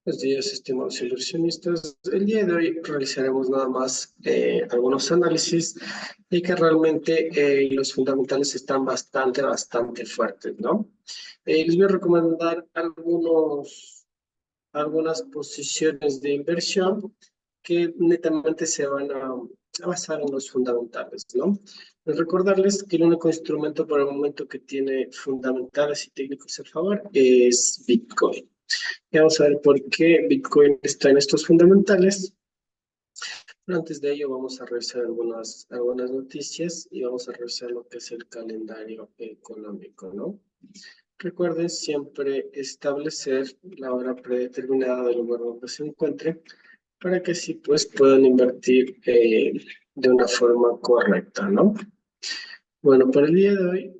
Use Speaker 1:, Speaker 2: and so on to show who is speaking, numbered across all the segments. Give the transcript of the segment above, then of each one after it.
Speaker 1: Buenos días, estimados inversionistas. El día de hoy realizaremos nada más algunos análisis y que realmente los fundamentales están bastante fuertes, ¿no? Les voy a recomendar algunas posiciones de inversión que netamente se van a basar en los fundamentales, ¿no? Recordarles que el único instrumento por el momento que tiene fundamentales y técnicos a favor es Bitcoin. Y vamos a ver por qué Bitcoin está en estos fundamentales. Pero antes de ello vamos a revisar algunas noticias y vamos a revisar lo que es el calendario económico, ¿no? Recuerden siempre establecer la hora predeterminada del lugar donde se encuentre para que así pues puedan invertir de una forma correcta, ¿no? Bueno, para el día de hoy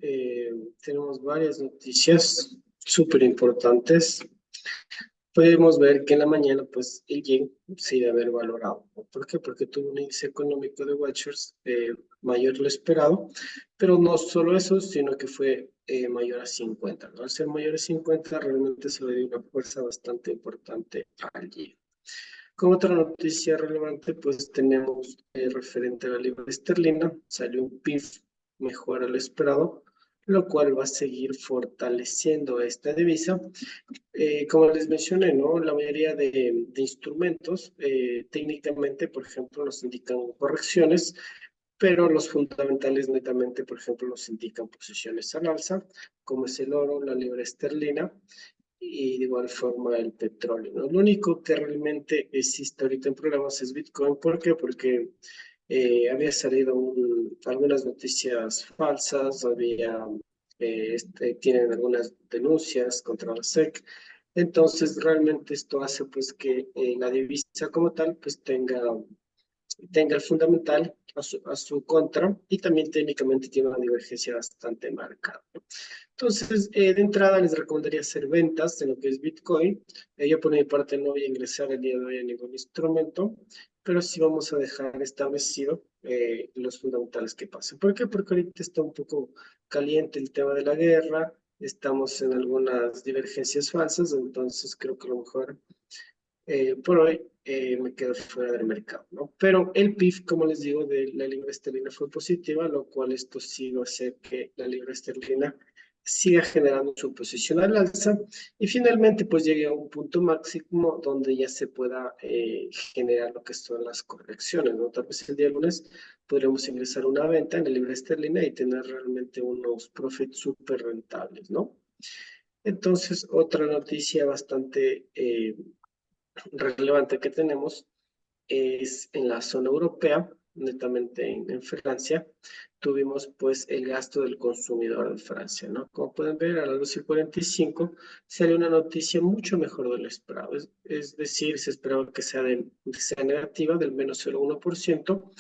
Speaker 1: tenemos varias noticias súper importantes. Podemos ver que en la mañana, pues, el yen se iba a ver valorado. ¿Por qué? Porque tuvo un índice económico de Watchers mayor de lo esperado, pero no solo eso, sino que fue mayor a 50, ¿no? Al ser mayor a 50, realmente se le dio una fuerza bastante importante al yen. Como otra noticia relevante, pues tenemos referente a la libra esterlina, salió un PIB mejor a lo esperado, lo cual va a seguir fortaleciendo esta divisa. Como les mencioné, ¿no? La mayoría de instrumentos técnicamente, por ejemplo, nos indican correcciones, pero los fundamentales netamente, por ejemplo, nos indican posiciones al alza, como es el oro, la libra esterlina y de igual forma el petróleo, ¿no? Lo único que realmente existe ahorita en problemas es Bitcoin. ¿Por qué? Porque había salido algunas noticias falsas, tienen algunas denuncias contra la SEC. Entonces, realmente esto hace pues que la divisa como tal pues tenga el fundamental a su contra y también técnicamente tiene una divergencia bastante marcada. Entonces, de entrada les recomendaría hacer ventas en lo que es Bitcoin. Yo por mi parte no voy a ingresar el día de hoy a ningún instrumento, pero sí vamos a dejar establecido los fundamentales que pasen. ¿Por qué? Porque ahorita está un poco caliente el tema de la guerra, estamos en algunas divergencias falsas, entonces creo que lo mejor por hoy me quedo fuera del mercado, ¿no? Pero el PIB, como les digo, de la libra esterlina fue positiva, lo cual esto sí va a hacer que la libra esterlina siga generando su posición al alza y finalmente pues llegue a un punto máximo donde ya se pueda generar lo que son las correcciones, ¿no? Tal vez el día lunes podremos ingresar una venta en la libra esterlina y tener realmente unos profits súper rentables, ¿no? Entonces, otra noticia bastante relevante que tenemos es en la zona europea, netamente en Francia, tuvimos pues el gasto del consumidor de Francia, ¿no? Como pueden ver, a las 12:45 salió una noticia mucho mejor de lo esperado, es decir, se esperaba que sea negativa del menos 0,1%,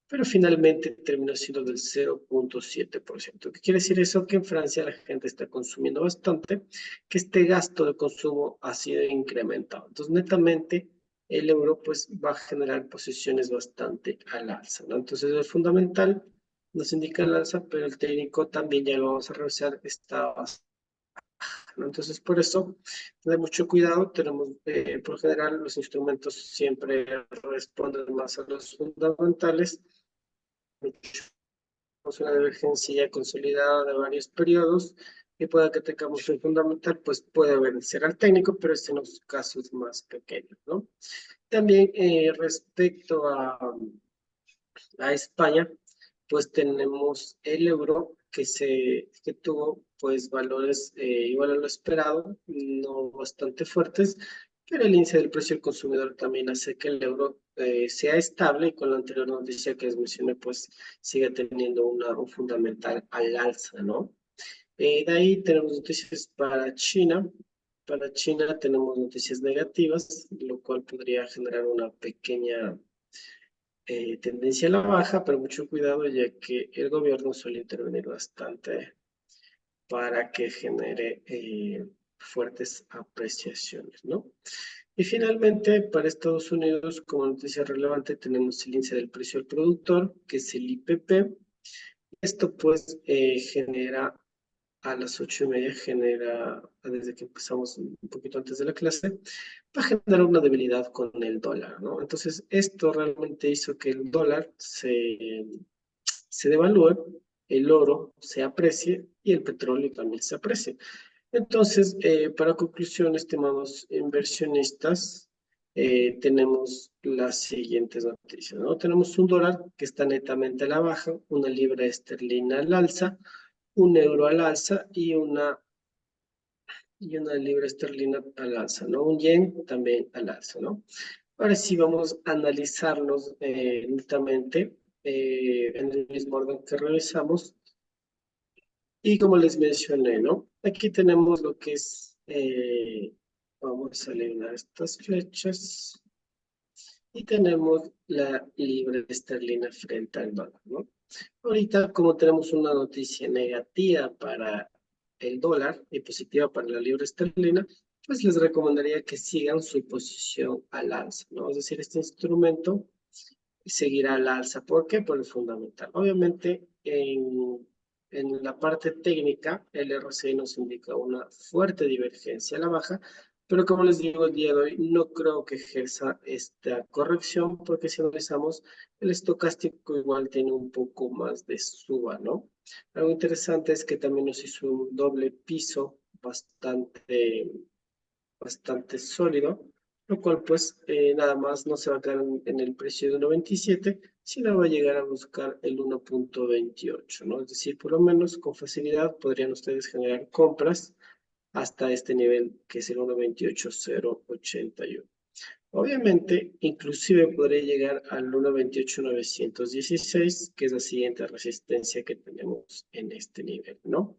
Speaker 1: pero finalmente terminó siendo del 0,7%. ¿Qué quiere decir eso? Que en Francia la gente está consumiendo bastante, que este gasto de consumo ha sido incrementado. Entonces, netamente, el euro pues va a generar posiciones bastante al alza, ¿no? Entonces, el fundamental nos indica el alza, pero el técnico también, ya lo vamos a revisar, está bastante, ¿no? Entonces, por eso, tener mucho cuidado. Tenemos, por general, los instrumentos siempre responden más a los fundamentales. Una divergencia ya consolidada de varios periodos y pueda que tengamos un fundamental, pues puede obedecer al técnico, pero es en los casos más pequeños, ¿no? También respecto a España, pues tenemos el euro que tuvo pues valores igual a lo esperado, no bastante fuertes, pero el índice del precio del consumidor también hace que el euro sea estable y con la anterior noticia que les mencioné, pues sigue teniendo un fundamental al alza, ¿no? De ahí tenemos noticias para China. Para China tenemos noticias negativas, lo cual podría generar una pequeña tendencia a la baja, pero mucho cuidado ya que el gobierno suele intervenir bastante para que genere fuertes apreciaciones, ¿no? Y finalmente, para Estados Unidos, como noticia relevante, tenemos el índice del precio al productor, que es el IPP. Esto pues genera a las 8:30 genera, desde que empezamos un poquito antes de la clase, va a generar una debilidad con el dólar, ¿no? Entonces, esto realmente hizo que el dólar se devalúe, el oro se aprecie y el petróleo también se aprecie. Entonces, para conclusión, estimados inversionistas, tenemos las siguientes noticias, ¿no? Tenemos un dólar que está netamente a la baja, una libra esterlina al alza, un euro al alza y una libra esterlina al alza, ¿no? Un yen también al alza, ¿no? Ahora sí vamos a analizarlos netamente en el mismo orden que revisamos. Y como les mencioné, ¿no? Aquí tenemos lo que es, vamos a eliminar estas flechas y tenemos la libra esterlina frente al dólar, ¿no? Ahorita, como tenemos una noticia negativa para el dólar y positiva para la libra esterlina, pues les recomendaría que sigan su posición al alza, ¿no? Es decir, este instrumento seguirá al alza. ¿Por qué? Por el fundamental. Obviamente, en la parte técnica, el RSI nos indica una fuerte divergencia a la baja, pero como les digo el día de hoy, no creo que ejerza esta corrección, porque si analizamos, el estocástico igual tiene un poco más de suba, ¿no? Algo interesante es que también nos hizo un doble piso bastante sólido, lo cual pues nada más no se va a quedar en el precio de 1.27, sino va a llegar a buscar el 1.28, ¿no? Es decir, por lo menos con facilidad podrían ustedes generar compras hasta este nivel que es el 1.28081. Obviamente, inclusive podría llegar al 1.28916, que es la siguiente resistencia que tenemos en este nivel, ¿no?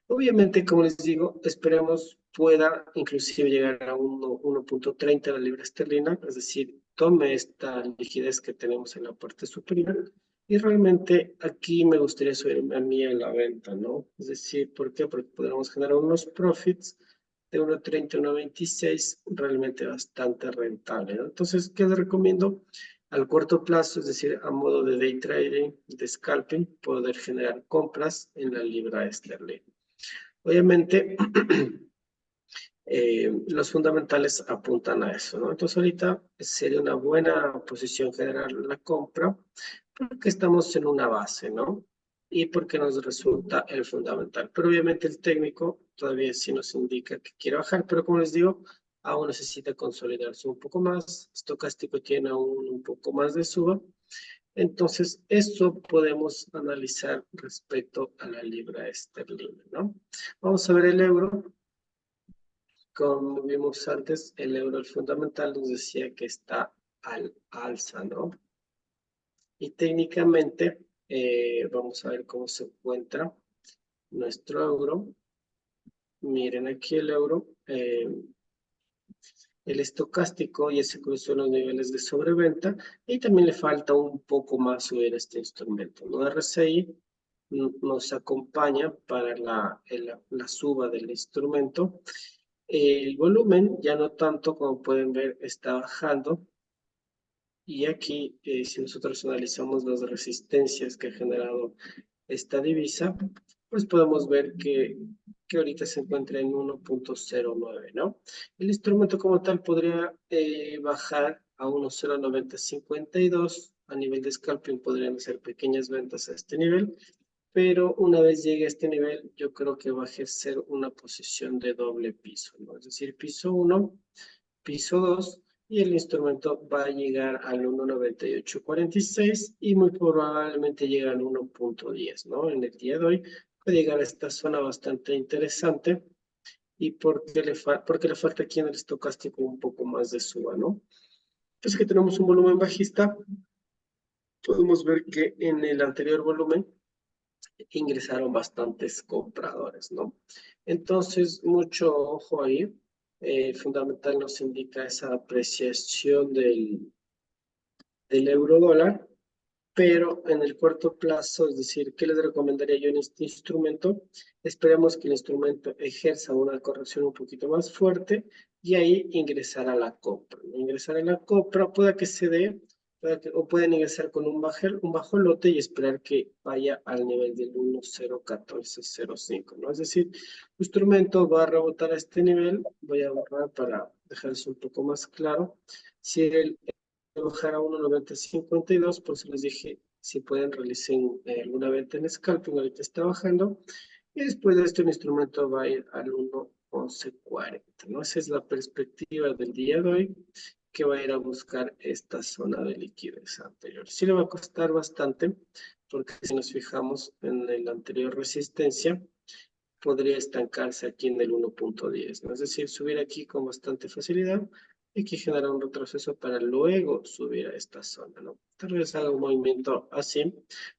Speaker 1: Obviamente, como les digo, esperemos pueda inclusive llegar a 1.30 la libra esterlina, es decir, tome esta liquidez que tenemos en la parte superior y realmente aquí me gustaría subir a mí a la venta, ¿no? Es decir, ¿por qué? Porque podremos generar unos profits de 1.30 a 1.26 realmente bastante rentable, ¿no? Entonces, ¿qué les recomiendo? Al corto plazo, es decir, a modo de day trading, de scalping, poder generar compras en la libra esterlina. Obviamente, los fundamentales apuntan a eso, ¿no? Entonces ahorita sería una buena posición generar la compra porque estamos en una base, ¿no? Y porque nos resulta el fundamental. Pero obviamente el técnico todavía sí nos indica que quiere bajar, pero como les digo, aún necesita consolidarse un poco más. Estocástico tiene aún un poco más de suba. Entonces, eso podemos analizar respecto a la libra esterlina, ¿no? Vamos a ver el euro. Como vimos antes, el euro, el fundamental, nos decía que está al alza, ¿no? Y técnicamente, vamos a ver cómo se encuentra nuestro euro. Miren aquí el euro, el estocástico ya se cruzó los niveles de sobreventa y también le falta un poco más subir este instrumento, ¿no? RSI nos acompaña para la suba del instrumento. El volumen ya no tanto, como pueden ver, está bajando. Y aquí, si nosotros analizamos las resistencias que ha generado esta divisa, pues podemos ver que ahorita se encuentra en 1.09, ¿no? El instrumento como tal podría bajar a 1.09052. A nivel de scalping podrían hacer pequeñas ventas a este nivel, pero una vez llegue a este nivel, yo creo que va a ejercer una posición de doble piso, ¿no? Es decir, piso 1, piso 2, y el instrumento va a llegar al 1.9846 y muy probablemente llegue al 1.10, ¿no? En el día de hoy puede llegar a esta zona bastante interesante y porque le falta aquí en el estocástico un poco más de suba, ¿no? Entonces que tenemos un volumen bajista, podemos ver que en el anterior volumen ingresaron bastantes compradores, ¿no? Entonces, mucho ojo ahí. Fundamental nos indica esa apreciación del euro dólar, pero en el corto plazo, es decir, ¿qué les recomendaría yo en este instrumento? Esperemos que el instrumento ejerza una corrección un poquito más fuerte y ahí ingresar a la compra, ¿no? Ingresar a la compra puede que se dé O pueden ingresar con un bajo lote y esperar que vaya al nivel del 1.01405, ¿no? Es decir, el instrumento va a rebotar a este nivel. Voy a borrar para dejarles un poco más claro. Si él bajar a 1.9052, pues les dije, si pueden realizar alguna venta en scalping, ahorita está bajando. Y después de esto el instrumento va a ir al 1.1140, ¿no? Esa es la perspectiva del día de hoy, que va a ir a buscar esta zona de liquidez anterior. Sí le va a costar bastante, porque si nos fijamos en la anterior resistencia, podría estancarse aquí en el 1.10, ¿no? Es decir, subir aquí con bastante facilidad y aquí generar un retroceso para luego subir a esta zona, ¿no? Tal vez haga un movimiento así,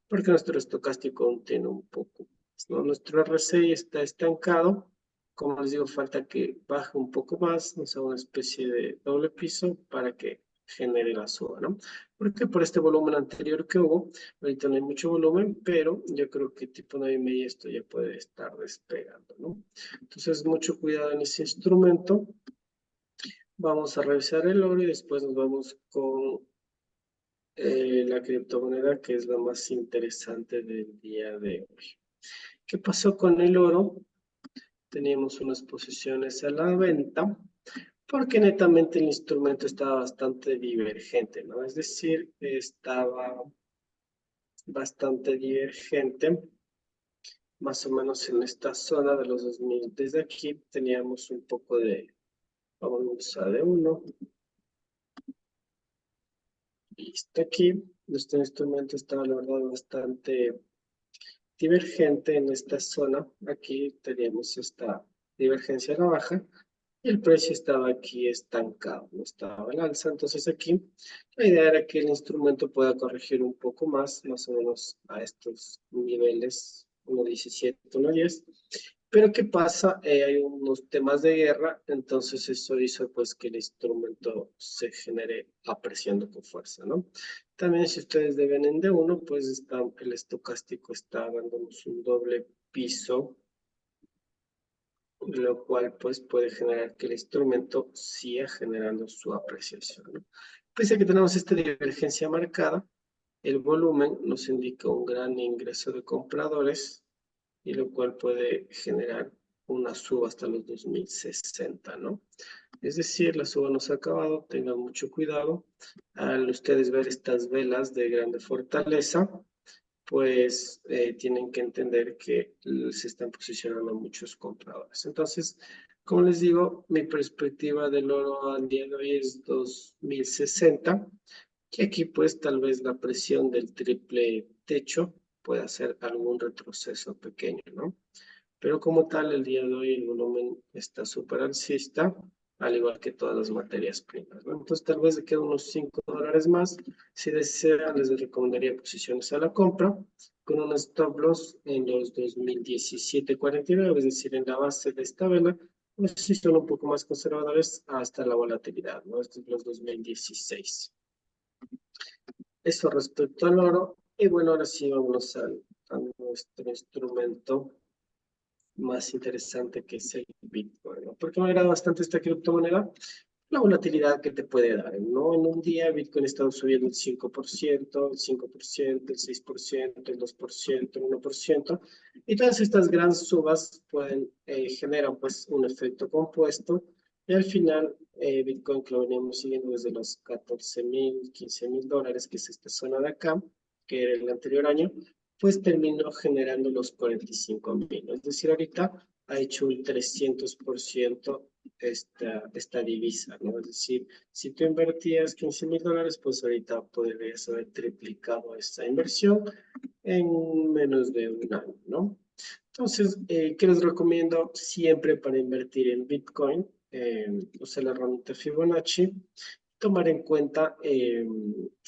Speaker 1: porque nuestro estocástico tiene un poco más, ¿no? Nuestro RSI está estancado. Como les digo, falta que baje un poco más, no sea una especie de doble piso para que genere la suba, ¿no? Porque por este volumen anterior que hubo, ahorita no hay mucho volumen, pero yo creo que tipo 9.5 esto ya puede estar despegando, ¿no? Entonces, mucho cuidado en ese instrumento. Vamos a revisar el oro y después nos vamos con la criptomoneda, que es la más interesante del día de hoy. ¿Qué pasó con el oro? Teníamos unas posiciones a la venta, porque netamente el instrumento estaba bastante divergente, ¿no? Es decir, estaba bastante divergente, más o menos en esta zona de los 2000. Desde aquí teníamos un poco de, vamos a de uno. Listo, aquí nuestro instrumento estaba, la verdad, bastante divergente en esta zona. Aquí teníamos esta divergencia a la baja y el precio estaba aquí estancado, no estaba al alza. Entonces aquí la idea era que el instrumento pueda corregir un poco más o menos a estos niveles 1.17, 1.10. Pero ¿qué pasa? Hay unos temas de guerra, entonces eso hizo pues que el instrumento se genere apreciando con fuerza, ¿no? También si ustedes deben en D1, pues el estocástico está dándonos un doble piso, lo cual pues puede generar que el instrumento siga generando su apreciación, ¿no? Pese a que tenemos esta divergencia marcada, el volumen nos indica un gran ingreso de compradores, y lo cual puede generar una suba hasta los 2060, ¿no? Es decir, la suba no se ha acabado, tengan mucho cuidado. Al ustedes ver estas velas de grande fortaleza, pues tienen que entender que se están posicionando muchos compradores. Entonces, como les digo, mi perspectiva del oro al día de hoy es 2060, que aquí pues tal vez la presión del triple techo puede hacer algún retroceso pequeño, ¿no? Pero como tal, el día de hoy el volumen está súper alcista, al igual que todas las materias primas, ¿no? Entonces tal vez le quedan unos $5 más. Si desean, les recomendaría posiciones a la compra con un stop loss en los 2017.49, es decir, en la base de esta vela, o si son un poco más conservadores hasta la volatilidad, ¿no? Estos son los 2016. Eso respecto al oro. Y bueno, ahora sí vamos a nuestro instrumento más interesante, que es el Bitcoin, ¿no? Porque me agrada bastante esta criptomoneda, la volatilidad que te puede dar, ¿no? En un día Bitcoin está subiendo el 5%, el 5%, el 6%, el 2%, el 1%, y todas estas grandes subas pueden generar pues un efecto compuesto, y al final Bitcoin, que lo veníamos siguiendo desde los 14.000, 15.000 dólares, que es esta zona de acá, que era el anterior año, pues terminó generando los 45.000. Es decir, ahorita ha hecho un 300% esta divisa, ¿no? Es decir, si tú invertías 15.000 dólares, pues ahorita podrías haber triplicado esta inversión en menos de un año, ¿no? Entonces, ¿qué les recomiendo siempre para invertir en Bitcoin? Usar la herramienta Fibonacci, tomar en cuenta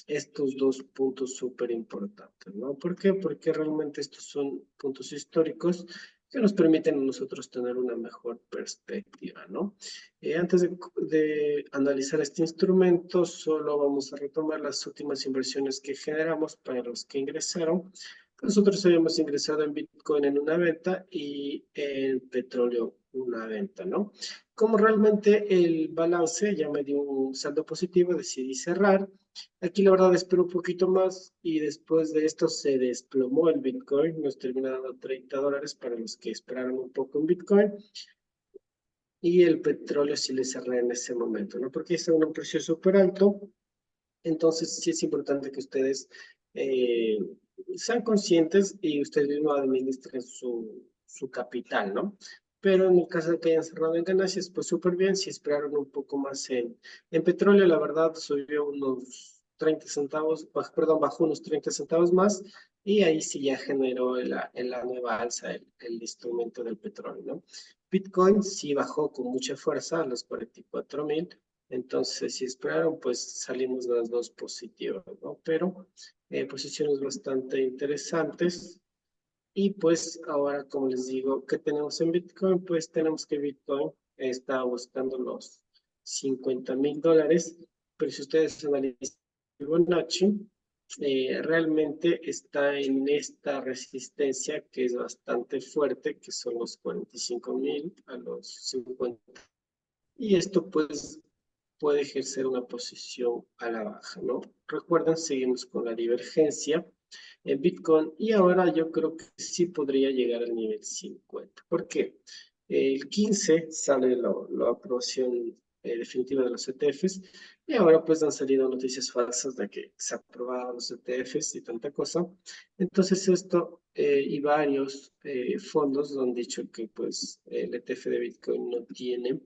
Speaker 1: estos dos puntos súper importantes, ¿no? ¿Por qué? Porque realmente estos son puntos históricos que nos permiten a nosotros tener una mejor perspectiva, ¿no? Antes de analizar este instrumento, solo vamos a retomar las últimas inversiones que generamos para los que ingresaron. Nosotros habíamos ingresado en Bitcoin en una venta y en petróleo una venta, ¿no? Como realmente el balance ya me dio un saldo positivo, decidí cerrar. Aquí la verdad espero un poquito más y después de esto se desplomó el Bitcoin, nos termina dando $30 para los que esperaron un poco en Bitcoin. Y el petróleo sí le cerré en ese momento, ¿no? Porque está en un precio súper alto. Entonces sí es importante que ustedes eh, sean conscientes y ustedes mismos administren su capital, ¿no? Pero en el caso de que hayan cerrado en ganancias, pues súper bien. Si esperaron un poco más en petróleo, la verdad subió unos 30 centavos, perdón, bajó unos 30 centavos más y ahí sí ya generó la nueva alza el instrumento del petróleo, ¿no? Bitcoin sí bajó con mucha fuerza a los 44,000. Entonces, si esperaron, pues salimos las dos positivas, ¿no? Pero posiciones bastante interesantes. Y pues ahora, como les digo, ¿qué tenemos en Bitcoin? Pues tenemos que Bitcoin está buscando los $50,000, pero si ustedes analizan Fibonacci, realmente está en esta resistencia que es bastante fuerte, que son los 45,000 a los 50. Y esto pues puede ejercer una posición a la baja, ¿no? Recuerden, seguimos con la divergencia en Bitcoin y ahora yo creo que sí podría llegar al nivel 50. ¿Por qué? El 15 sale la aprobación definitiva de los ETFs y ahora pues han salido noticias falsas de que se aprobaron los ETFs y tanta cosa. Entonces esto y varios fondos han dicho que pues el ETF de Bitcoin no tiene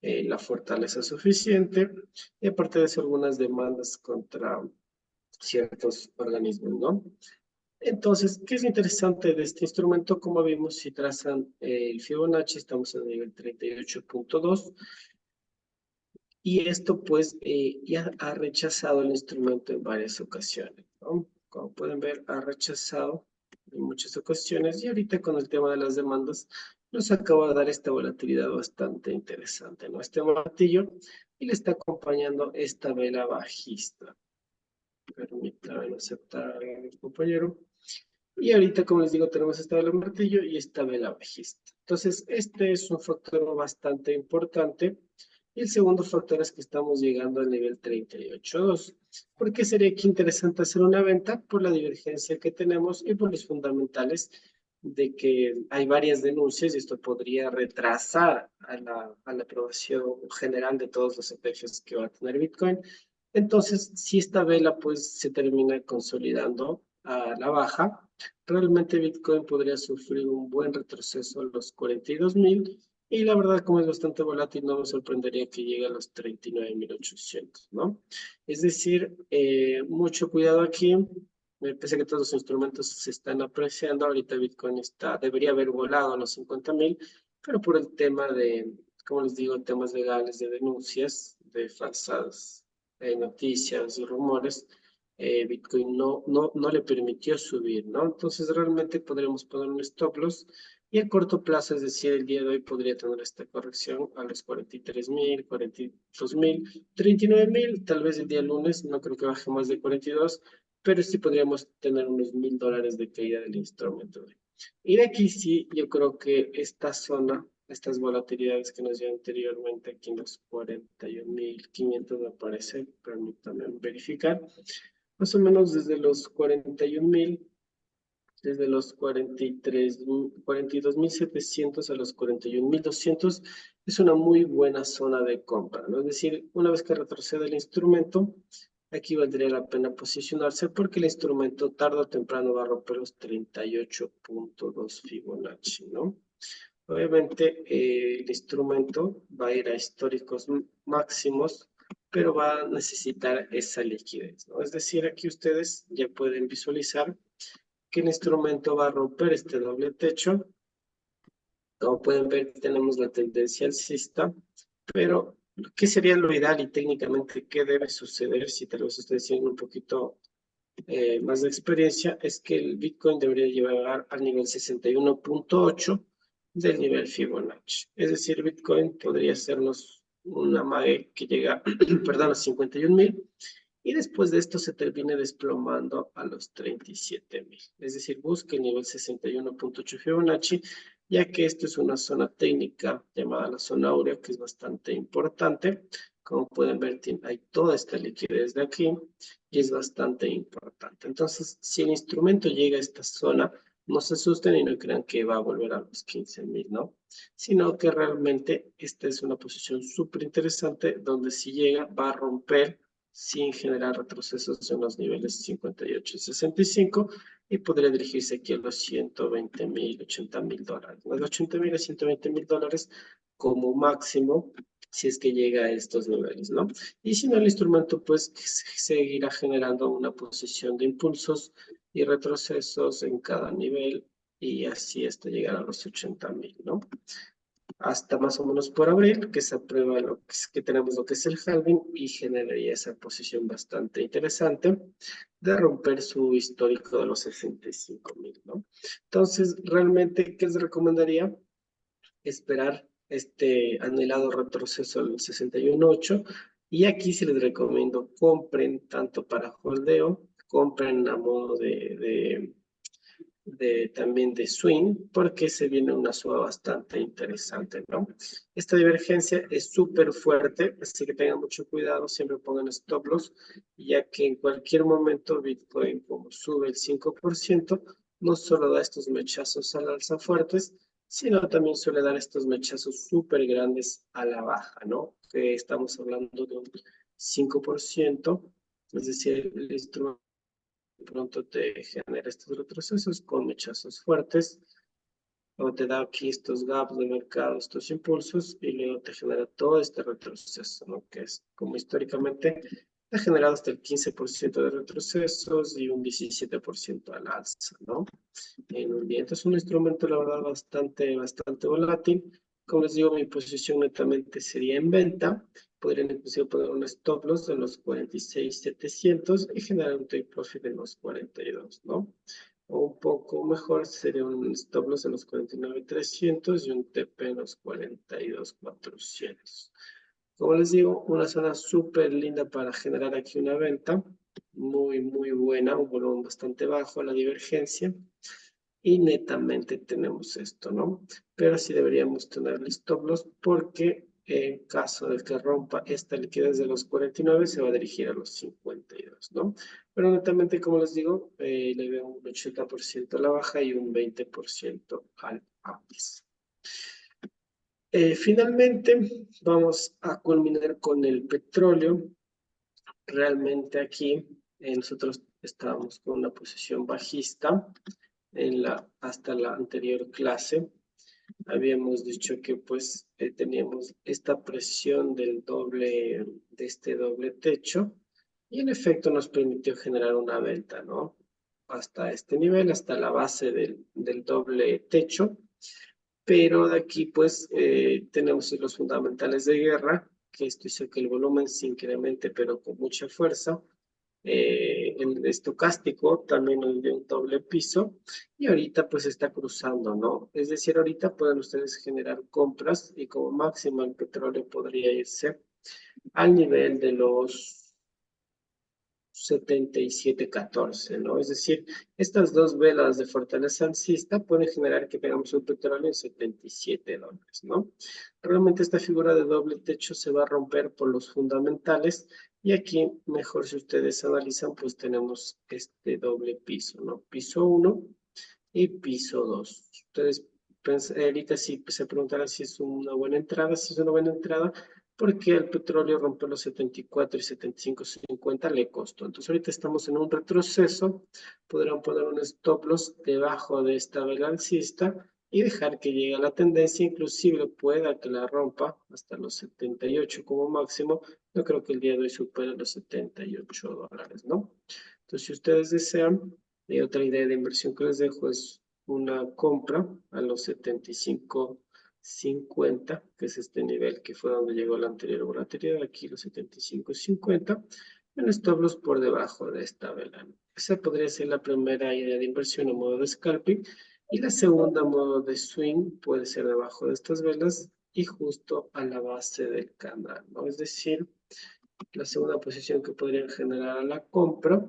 Speaker 1: la fortaleza suficiente y aparte de eso algunas demandas contra ciertos organismos, ¿no? Entonces, ¿qué es interesante de este instrumento? Como vimos, si trazan el Fibonacci, estamos en el nivel 38,2 y esto pues ya ha rechazado el instrumento en varias ocasiones, ¿no? Como pueden ver, ha rechazado en muchas ocasiones y ahorita con el tema de las demandas nos acaba de dar esta volatilidad bastante interesante, ¿no? Este martillo y le está acompañando esta vela bajista. Permítanme aceptar al compañero. Y ahorita, como les digo, tenemos esta vela martillo y esta vela bajista. Entonces, este es un factor bastante importante. Y el segundo factor es que estamos llegando al nivel 38,2. ¿Por qué sería aquí interesante hacer una venta? Por la divergencia que tenemos y por los fundamentales de que hay varias denuncias y esto podría retrasar a la aprobación general de todos los ETFs que va a tener Bitcoin. Entonces, si esta vela pues se termina consolidando a la baja, realmente Bitcoin podría sufrir un buen retroceso a los 42,000 y la verdad como es bastante volátil no me sorprendería que llegue a los 39,800, ¿no? Es decir, mucho cuidado aquí, pese a que todos los instrumentos se están apreciando, ahorita Bitcoin debería haber volado a los 50,000, pero por el tema de, como les digo, temas legales de denuncias, de falsas noticias y rumores, Bitcoin no le permitió subir, ¿no? Entonces realmente podremos poner un stop loss y a corto plazo, es decir, el día de hoy podría tener esta corrección a los 43,000, 42,000, 39,000, tal vez el día lunes, no creo que baje más de 42, pero sí podríamos tener unos $1,000 de caída del instrumento. Y de aquí sí, yo creo que esta zona, estas volatilidades que nos dio anteriormente aquí en los 41,500 me parece, permítanme verificar, más o menos desde los 41,000, desde los 42,700 a los 41,200 es una muy buena zona de compra, ¿no? Es decir, una vez que retrocede el instrumento, aquí valdría la pena posicionarse porque el instrumento tarde o temprano va a romper los 38,2 Fibonacci, ¿no? Obviamente el instrumento va a ir a históricos máximos, pero va a necesitar esa liquidez, ¿no? Es decir, aquí ustedes ya pueden visualizar que el instrumento va a romper este doble techo. Como pueden ver, tenemos la tendencia alcista, pero ¿qué sería lo ideal y técnicamente qué debe suceder si tal vez ustedes tienen un poquito más de experiencia? Es que el Bitcoin debería llegar al nivel 61,8 del nivel Fibonacci. Es decir, Bitcoin podría hacernos una MAE que llega, perdón, a 51,000 y después de esto se termine desplomando a los 37,000. Es decir, busque el nivel 61,8 Fibonacci ya que esto es una zona técnica llamada la zona áurea, que es bastante importante. Como pueden ver, hay toda esta liquidez de aquí y es bastante importante. Entonces, si el instrumento llega a esta zona, no se asusten y no crean que va a volver a los 15.000, ¿no? Sino que realmente esta es una posición súper interesante donde si llega va a romper sin generar retrocesos en los niveles 58 y 65 y podría dirigirse aquí a los 120.000, 80.000 dólares. Los 80.000 a 120.000 dólares como máximo si es que llega a estos niveles, ¿no? Y si no, el instrumento pues seguirá generando una posición de impulsos y retrocesos en cada nivel y así hasta llegar a los 80.000, ¿no? Hasta más o menos por abril, que se aprueba que tenemos lo que es el halving y generaría esa posición bastante interesante de romper su histórico de los 65.000, ¿no? Entonces, realmente, ¿qué les recomendaría? Esperar este anhelado retroceso al 61.8 y aquí sí les recomiendo compren tanto para holdeo, compren a modo también de swing, porque se viene una suba bastante interesante, ¿no? Esta divergencia es súper fuerte, así que tengan mucho cuidado, siempre pongan stop loss, ya que en cualquier momento Bitcoin, como sube el 5%, no solo da estos mechazos al alza fuertes, sino también suele dar estos mechazos súper grandes a la baja, ¿no? Que estamos hablando de un 5%, es decir, el instrumento pronto te genera estos retrocesos con mechazos fuertes, o te da aquí estos gaps de mercado, estos impulsos, y luego te genera todo este retroceso, ¿no? Que es como históricamente ha generado hasta el 15% de retrocesos y un 17% al alza, ¿no? En un día. Entonces, un instrumento, la verdad, bastante volátil. Como les digo, mi posición netamente sería en venta. Podrían inclusive poner un stop loss en los 46.700 y generar un take profit en los 42, ¿no? O un poco mejor sería un stop loss en los 49.300 y un TP en los 42.400. Como les digo, una zona súper linda para generar aquí una venta. Muy buena, un volumen bastante bajo, la divergencia y netamente tenemos esto, ¿no? Pero sí deberíamos tener el stop loss porque en caso de que rompa esta liquidez de los 49 se va a dirigir a los 52, ¿no? Pero netamente, como les digo, le veo un 80% a la baja y un 20% al alza. Finalmente, vamos a culminar con el petróleo. Realmente aquí nosotros estábamos con una posición bajista hasta la anterior clase. Habíamos dicho que pues teníamos esta presión de este doble techo y en efecto nos permitió generar una venta, ¿no? Hasta este nivel, hasta la base del doble techo, pero de aquí pues tenemos los fundamentales de guerra, que esto hizo que el volumen se incremente pero con mucha fuerza, el estocástico también nos dio un doble piso y ahorita pues está cruzando, ¿no? Es decir, ahorita pueden ustedes generar compras y como máximo el petróleo podría irse al nivel de los 77.14, ¿no? Es decir, estas dos velas de fortaleza alcista pueden generar que tengamos un petróleo en 77 dólares, ¿no? Realmente esta figura de doble techo se va a romper por los fundamentales y aquí, mejor si ustedes analizan, pues tenemos este doble piso, ¿no? Piso 1 y piso 2. Ustedes ahorita sí se preguntarán si es una buena entrada, si es una buena entrada, porque el petróleo rompió los 74 y 75.50 le costó. Entonces ahorita estamos en un retroceso, podrán poner un stop loss debajo de esta vela alcista y dejar que llegue a la tendencia, inclusive pueda que la rompa hasta los 78 como máximo. Yo creo que el día de hoy supera los 78 dólares, ¿no? Entonces, si ustedes desean, otra idea de inversión que les dejo es una compra a los 75.50, que es este nivel que fue donde llegó la anterior volatilidad, aquí los 75.50, en stop loss por debajo de esta vela. Esa podría ser la primera idea de inversión a modo de scalping y la segunda a modo de swing puede ser debajo de estas velas y justo a la base del canal, ¿no? Es decir, la segunda posición que podrían generar a la compra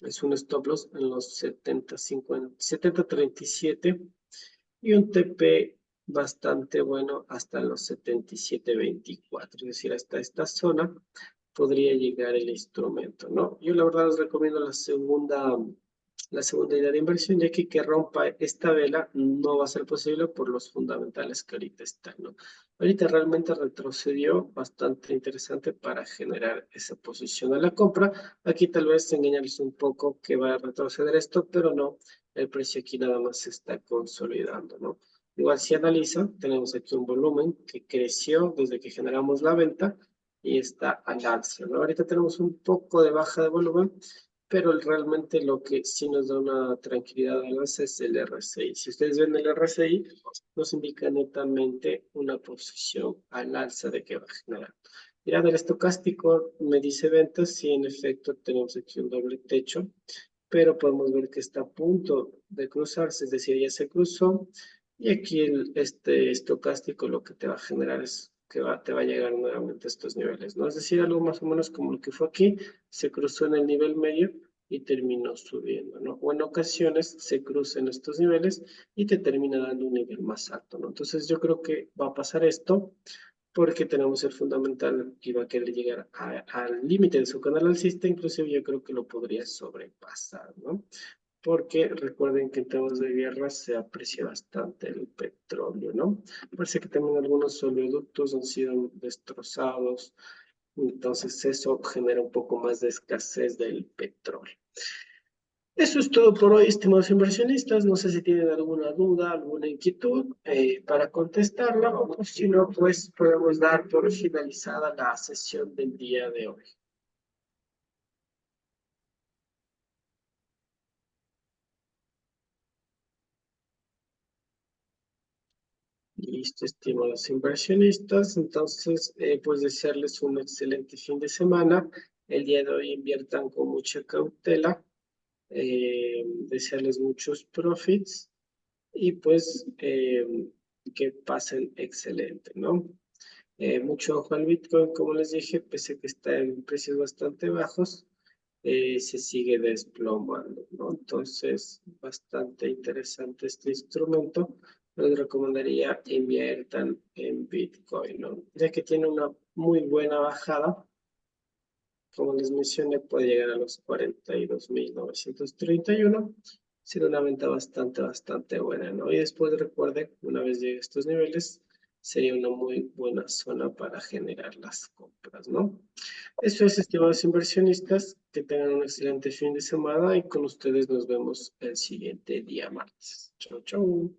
Speaker 1: es un stop loss en los 70.37 y un TP bastante bueno hasta los 77.24, es decir, hasta esta zona podría llegar el instrumento, ¿no? Yo la verdad les recomiendo la segunda idea de inversión, ya que rompa esta vela no va a ser posible por los fundamentales que ahorita están, ¿no? Ahorita realmente retrocedió bastante interesante para generar esa posición a la compra. Aquí tal vez engañarles un poco que va a retroceder esto, pero no, el precio aquí nada más se está consolidando, ¿no? Igual si analiza, tenemos aquí un volumen que creció desde que generamos la venta y está al alza, ¿no? Ahorita tenemos un poco de baja de volumen, pero realmente lo que sí nos da una tranquilidad al alza es el RSI. Si ustedes ven el RSI, nos indica netamente una posición al alza de que va a generar. Mirando el estocástico, me dice ventas, sí, en efecto tenemos aquí un doble techo, pero podemos ver que está a punto de cruzarse, es decir, ya se cruzó, y aquí este estocástico lo que te va a generar es que te va a llegar nuevamente a estos niveles, ¿no? Es decir, algo más o menos como lo que fue aquí, se cruzó en el nivel medio y terminó subiendo, ¿no? O en ocasiones se cruza en estos niveles y te termina dando un nivel más alto, ¿no? Entonces yo creo que va a pasar esto porque tenemos el fundamental que va a querer llegar al límite de su canal alcista, inclusive yo creo que lo podría sobrepasar, ¿no? Porque recuerden que en temas de guerra se aprecia bastante el petróleo, ¿no? Parece que también algunos oleoductos han sido destrozados, entonces eso genera un poco más de escasez del petróleo. Eso es todo por hoy, estimados inversionistas. No sé si tienen alguna duda, alguna inquietud para contestarla, o pues, si no, pues podemos dar por finalizada la sesión del día de hoy. Listo, estimados inversionistas. Entonces, pues desearles un excelente fin de semana. El día de hoy inviertan con mucha cautela. Desearles muchos profits y pues que pasen excelente, ¿no? Mucho ojo al Bitcoin, como les dije, pese a que está en precios bastante bajos, se sigue desplomando, ¿no? Entonces, bastante interesante este instrumento. Les recomendaría inviertan en Bitcoin, ¿no? Ya que tiene una muy buena bajada, como les mencioné, puede llegar a los 42.931, siendo una venta bastante buena, ¿no? Y después recuerde, una vez llegue a estos niveles, sería una muy buena zona para generar las compras, ¿no? Eso es, estimados inversionistas, que tengan un excelente fin de semana y con ustedes nos vemos el siguiente día martes. Chau, chau.